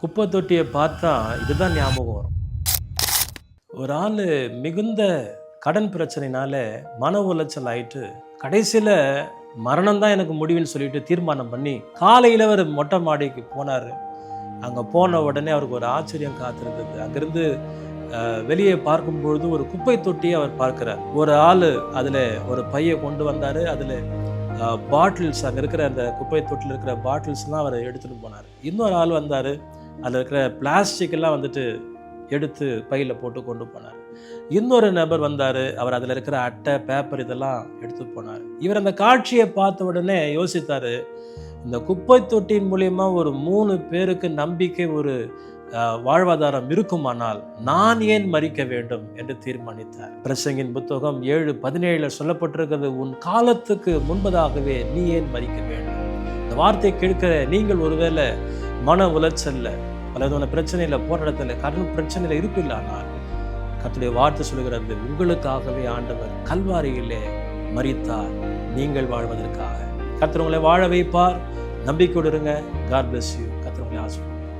குப்பை தொட்டியை பார்த்தா இதுதான் ஞாபகம் வரும். ஒரு ஆள் மிகுந்த கடன் பிரச்சனைனால மன உளைச்சல் ஆயிட்டு கடைசியில் மரணம் தான் எனக்கு முடிவுன்னு சொல்லிட்டு தீர்மானம் பண்ணி காலையில் அவர் மொட்டை மாடிக்கு போனார். அங்கே போன உடனே அவருக்கு ஒரு ஆச்சரியம் காத்திருந்தது. அங்கிருந்து வெளியே பார்க்கும்பொழுது ஒரு குப்பை தொட்டியை அவர் பார்க்கிறார். ஒரு ஆள் அதில் ஒரு பையை கொண்டு வந்தார். அதில் பாட்டில்ஸ், அங்கே இருக்கிற அந்த குப்பை தொட்டில் இருக்கிற பாட்டில்ஸ்லாம் அவர் எடுத்துகிட்டு போனார். இன்னொரு ஆள் வந்தார். அதில் இருக்கிற பிளாஸ்டிக் எல்லாம் வந்துட்டு எடுத்து பையில் போட்டு கொண்டு போனார். இன்னொரு நபர் வந்தார். அவர் அதில் இருக்கிற அட்டை, பேப்பர் இதெல்லாம் எடுத்து போனார். இவர் அந்த காட்சியை பார்த்த உடனே யோசித்தார், இந்த குப்பை தொட்டியின் மூலியமா ஒரு 3 பேருக்கு நம்பிக்கை, ஒரு வாழ்வாதாரம் இருக்குமானால் நான் ஏன் மரிக்க வேண்டும் என்று தீர்மானித்தார். பிரசங்கின் புத்தகம் 7:17 சொல்லப்பட்டிருக்கிறது, உன் காலத்துக்கு முன்பதாகவே நீ ஏன் மரிக்க வேண்டும். இந்த வார்த்தை கேட்கிற நீங்கள் ஒருவேளை மன உளைச்சல்ல, பலவிதமான பிரச்சனையில, போராட்டத்துல, கடன் பிரச்சனையில இருப்பில்லானால் கர்த்தருடைய வார்த்தை சொல்லுகிறது, உங்களுக்காகவே ஆண்டவர் கல்வாரியிலே மரித்தார் நீங்கள் வாழ்வதற்காக. கர்த்தர் உங்களை வாழ வைப்பார். நம்பிக்கையோடு இருங்க. God bless you. கர்த்தர் உங்களை ஆசீர்வதிப்பார்.